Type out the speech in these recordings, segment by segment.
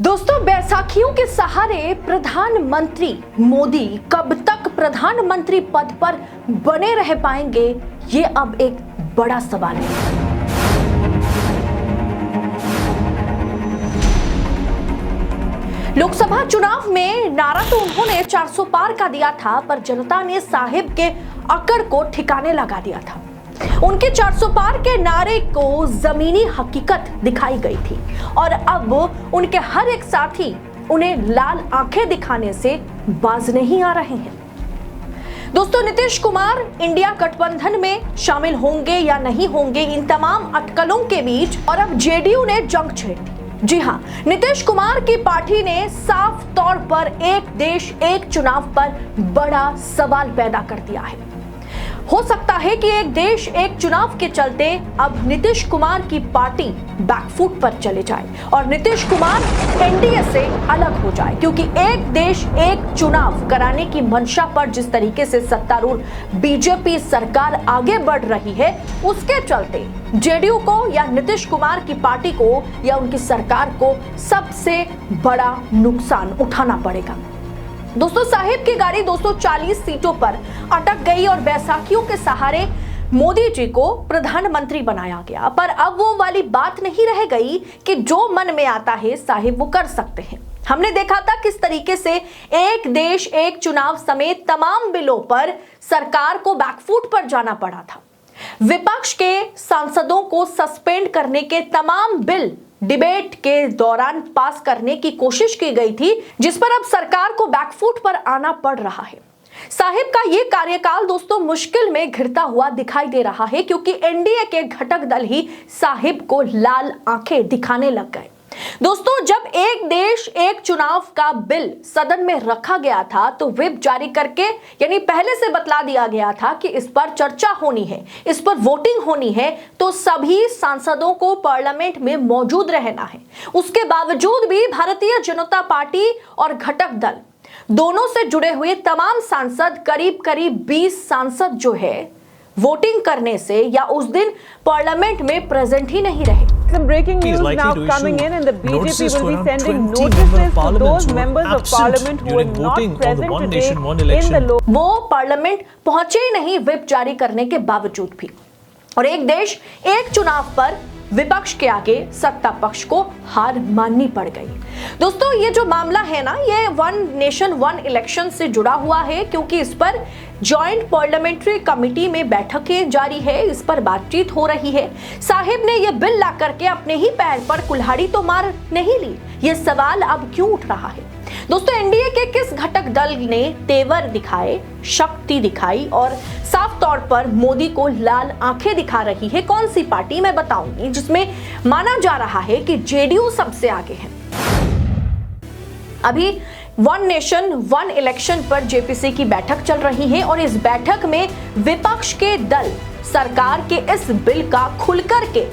दोस्तों, बैसाखियों के सहारे प्रधानमंत्री मोदी कब तक प्रधानमंत्री पद पर बने रह पाएंगे, ये अब एक बड़ा सवाल है। लोकसभा चुनाव में नारा तो उन्होंने 400 पार का दिया था, पर जनता ने साहिब के अकड़ को ठिकाने लगा दिया था। उनके 400 पार के नारे को जमीनी हकीकत दिखाई गई थी और अब उनके हर एक साथी उन्हें लाल आंखें दिखाने से बाज नहीं आ रहे हैं। दोस्तों, नीतीश कुमार इंडिया गठबंधन में शामिल होंगे या नहीं होंगे, इन तमाम अटकलों के बीच और अब जेडीयू ने जंग छेड़ दी। जी हां, नीतीश कुमार की पार्टी ने साफ तौर पर एक देश एक चुनाव पर बड़ा सवाल पैदा कर दिया है। हो सकता है कि एक देश एक चुनाव के चलते अब नीतीश कुमार की पार्टी बैकफुट पर चले जाए और नीतीश कुमार एनडीए से अलग हो जाए, क्योंकि एक देश एक चुनाव कराने की मंशा पर जिस तरीके से सत्तारूढ़ बीजेपी सरकार आगे बढ़ रही है, उसके चलते जेडीयू को या नीतीश कुमार की पार्टी को या उनकी सरकार को सबसे बड़ा नुकसान उठाना पड़ेगा। दोस्तों, साहिब की गाड़ी 240 सीटों पर अटक गई और बैसाखियों के सहारे मोदी जी को प्रधानमंत्री बनाया गया, पर अब वो वाली बात नहीं रह गई कि जो मन में आता है साहिब वो कर सकते हैं। हमने देखा था किस तरीके से एक देश एक चुनाव समेत तमाम बिलों पर सरकार को बैकफुट पर जाना पड़ा था। विपक्ष के सांसदों को सस्पेंड करने के तमाम बिल डिबेट के दौरान पास करने की कोशिश की गई थी, जिस पर अब सरकार को बैकफुट पर आना पड़ रहा है। साहिब का ये कार्यकाल दोस्तों मुश्किल में घिरता हुआ दिखाई दे रहा है, क्योंकि एनडीए के घटक दल ही साहिब को लाल आंखें दिखाने लग गए। दोस्तों, जब एक देश एक चुनाव का बिल सदन में रखा गया था तो व्हिप जारी करके यानी पहले से बतला दिया गया था कि इस पर चर्चा होनी है, इस पर वोटिंग होनी है, तो सभी सांसदों को पार्लियामेंट में मौजूद रहना है। उसके बावजूद भी भारतीय जनता पार्टी और घटक दल दोनों से जुड़े हुए तमाम सांसद, करीब करीब 20 सांसद जो है वोटिंग करने से या उस दिन पार्लियामेंट में प्रेजेंट ही नहीं रहे। Some breaking news now coming in, and the BJP will be sending notices to those members of parliament who were not present today in the वो पार्लियामेंट पहुंचे ही नहीं व्हिप जारी करने के बावजूद भी। और एक देश एक चुनाव पर विपक्ष के आगे सत्ता पक्ष को हार माननी पड़ गई। दोस्तों, ये जो मामला है ना, ये वन नेशन वन इलेक्शन से जुड़ा हुआ है, क्योंकि इस पर जॉइंट पार्लियामेंट्री कमेटी में बैठकें जारी है, इस पर बातचीत हो रही है। साहिब ने यह बिल ला करके अपने ही पैर पर कुल्हाड़ी तो मार नहीं ली, ये सवाल अब क्यों उठ रहा है? दोस्तों, एनडीए के किस घटक दल ने तेवर दिखाए, शक्ति दिखाई और साफ तौर पर मोदी को लाल आंखें दिखा रही है? कौन सी पार्टी मैं बताऊंगी, जिसमें माना जा रहा है कि जेडीयू सबसे आगे है। अभी वन नेशन वन इलेक्शन पर जेपीसी की बैठक चल रही है और इस बैठक में विपक्ष के दल सरकार के इस बिल का खुलकर के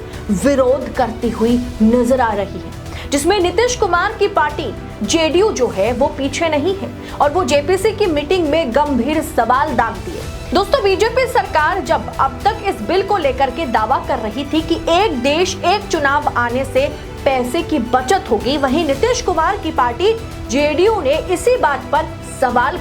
विरोध करती हुई नजर आ रही है, जिसमें नीतीश कुमार की पार्टी जेडीयू जो है वो पीछे नहीं है और वो जेपीसी की मीटिंग में गंभीर सवाल दाग दिए। दोस्तों, बीजेपी सरकार जब अब तक इस बिल को लेकर के दावा कर रही थी कि एक देश एक चुनाव आने से पैसे की बचत होगी, वहीं नीतीश कुमार की पार्टी जेडीयू ने इसी बात पर सवाल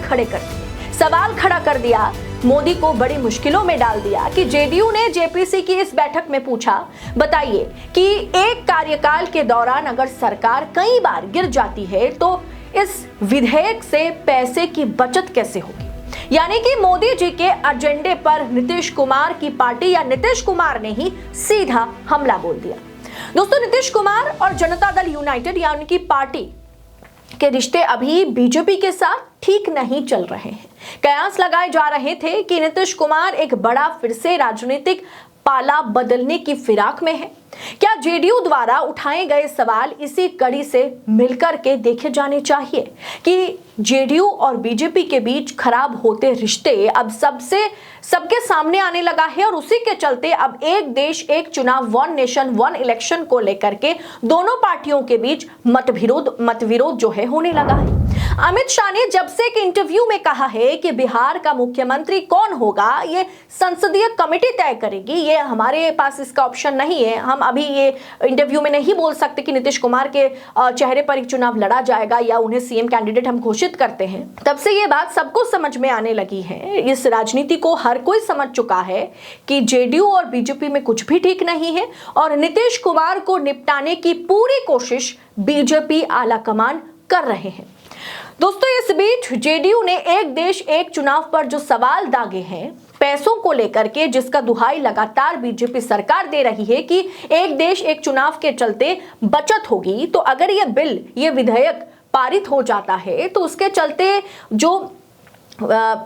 खड़ा कर दिया, मोदी को बड़ी मुश्किलों में डाल दिया कि जेडीयू ने जेपीसी की इस बैठक में पूछा, बताइए कि एक कार्यकाल के दौरान अगर सरकार कई बार गिर जाती है तो इस विधेयक से पैसे की बचत कैसे होगी? यानी कि मोदी जी के एजेंडे पर नीतीश कुमार की पार्टी या नीतीश कुमार ने ही सीधा हमला बोल दिया। दोस्तों, नीतीश कुमार और जनता दल यूनाइटेड या उनकी पार्टी के रिश्ते अभी बीजेपी के साथ ठीक नहीं चल रहे हैं। कयास लगाए जा रहे थे कि नीतीश कुमार एक बड़ा फिर से राजनीतिक पाला बदलने की फिराक में है। क्या जेडीयू द्वारा उठाए गए सवाल इसी कड़ी से मिलकर के देखे जाने चाहिए कि जेडीयू और बीजेपी के बीच खराब होते रिश्ते अब सबके सामने आने लगा है और उसी के चलते अब एक देश एक चुनाव वन नेशन वन इलेक्शन को लेकर के दोनों पार्टियों के बीच मतविरोध जो है होने लगा है। अमित शाह ने जब से एक इंटरव्यू में कहा है कि बिहार का मुख्यमंत्री कौन होगा ये संसदीय कमेटी तय करेगी, ये हमारे पास इसका ऑप्शन नहीं है, हम अभी ये इंटरव्यू में नहीं बोल सकते कि नीतीश कुमार के चेहरे पर एक चुनाव लड़ा जाएगा या उन्हें सीएम कैंडिडेट हम घोषित करते हैं। तब से ये बात सबको समझ में आने लगी है, इस राजनीति को हर कोई समझ चुका है कि जेडीयू और बीजेपी में कुछ भी ठीक नहीं है और नीतीश कुमार को निपटाने की पूरी कोशिश बीजेपी आलाकमान कर रहे हैं। दोस्तों, इस बीच जेडीयू ने एक देश एक चुनाव पर जो सवाल दागे हैं पैसों को लेकर के, जिसका दुहाई लगातार बीजेपी सरकार दे रही है कि एक देश एक चुनाव के चलते बचत होगी, तो अगर ये बिल, ये विधेयक पारित हो जाता है तो उसके चलते जो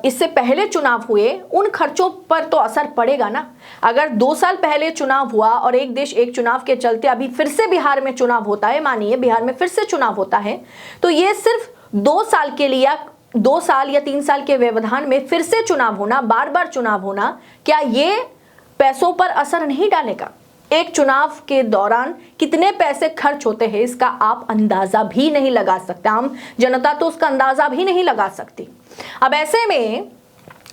इससे पहले चुनाव हुए उन खर्चों पर तो असर पड़ेगा ना। अगर 2 साल पहले चुनाव हुआ और एक देश एक चुनाव के चलते अभी फिर से बिहार में चुनाव होता है, मानिए बिहार में फिर से चुनाव होता है, तो ये सिर्फ 2 साल के लिए, 2 साल या 3 साल के व्यवधान में फिर से चुनाव होना, बार बार चुनाव होना, क्या ये पैसों पर असर नहीं डालेगा? एक चुनाव के दौरान कितने पैसे खर्च होते हैं इसका आप अंदाजा भी नहीं लगा सकते, आम जनता तो उसका अंदाजा भी नहीं लगा सकती। अब ऐसे में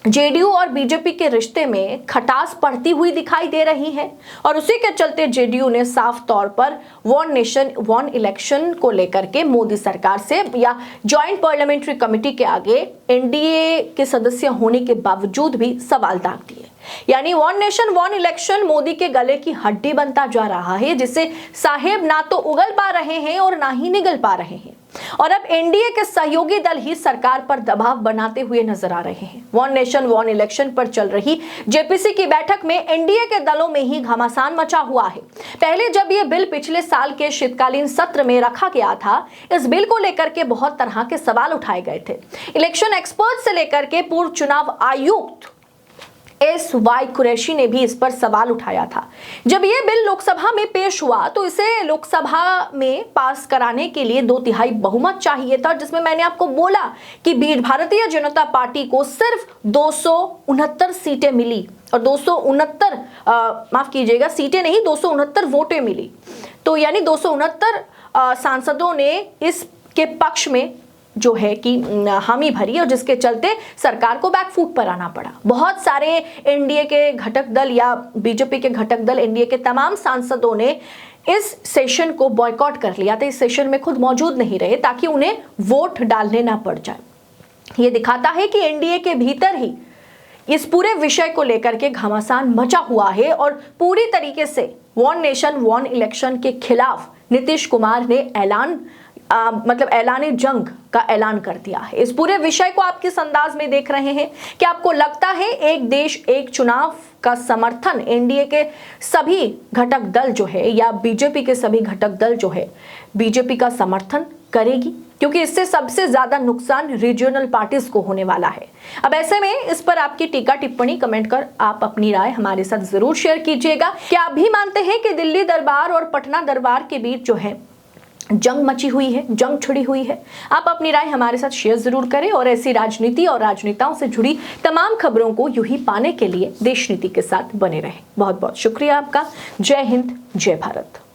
जेडीयू और बीजेपी के रिश्ते में खटास बढ़ती हुई दिखाई दे रही है और उसी के चलते जेडीयू ने साफ तौर पर वन नेशन वन इलेक्शन को लेकर के मोदी सरकार से या जॉइंट पार्लियामेंट्री कमेटी के आगे एनडीए के सदस्य होने के बावजूद भी सवाल दाग दिए। यानी one nation one election Modi के गले की हड्डी बनता जा रहा है, जिससे साहेब ना तो उगल पा रहे हैं और ना ही निगल पा रहे हैं और अब एनडीए के सहयोगी दल ही सरकार पर दबाव बनाते हुए नजर आ रहे हैं। वन नेशन वन इलेक्शन पर चल रही जेपीसी की बैठक में एनडीए के दलों में ही घमासान मचा हुआ है। पहले जब यह बिल पिछले साल के शीतकालीन सत्र में रखा गया था, इस बिल को लेकर के बहुत तरह के सवाल उठाए गए थे। इलेक्शन एक्सपर्ट से लेकर के पूर्व चुनाव आयुक्त एस.वाई. कुरैशी ने भी इस पर सवाल उठाया था। जब यह बिल लोकसभा में पेश हुआ तो इसे लोकसभा में पास कराने के लिए 2/3 बहुमत चाहिए था, जिसमें मैंने आपको बोला कि भारतीय जनता पार्टी को सिर्फ 269 सीटें मिली और 269 माफ कीजिएगा, सीटें नहीं, 269 वोटें मिली। तो यानी 269 सांसदों ने इसके पक्ष में जो है कि हामी भरी और जिसके चलते सरकार को बैकफुट पर आना पड़ा। बहुत सारे एनडीए के घटक दल या बीजेपी के घटक दल, एनडीए के तमाम सांसदों ने इस सेशन को बॉयकॉट कर लिया था, इस सेशन में खुद मौजूद नहीं रहे ताकि उन्हें वोट डालने ना पड़ जाए। ये दिखाता है कि एनडीए के भीतर ही इस पूरे विषय को लेकर के घमासान मचा हुआ है और पूरी तरीके से वन नेशन वन इलेक्शन के खिलाफ नीतीश कुमार ने ऐलान जंग का ऐलान कर दिया है। इस पूरे विषय को आप किस अंदाज में देख रहे हैं? क्या आपको लगता है एक देश एक चुनाव का समर्थन एनडीए के सभी घटक दल जो है या बीजेपी के सभी घटक दल जो है बीजेपी का समर्थन करेगी? क्योंकि इससे सबसे ज्यादा नुकसान रीजनल पार्टीज को होने वाला है। अब ऐसे में इस पर आपकी टीका टिप्पणी कमेंट कर आप अपनी राय हमारे साथ जरूर शेयर कीजिएगा। क्या आप भी मानते हैं कि दिल्ली दरबार और पटना दरबार के बीच जो है जंग मची हुई है, जंग छिड़ी हुई है? आप अपनी राय हमारे साथ शेयर जरूर करें और ऐसी राजनीति और राजनेताओं से जुड़ी तमाम खबरों को यूं ही पाने के लिए देश नीति के साथ बने रहें। बहुत बहुत शुक्रिया आपका। जय हिंद, जय भारत।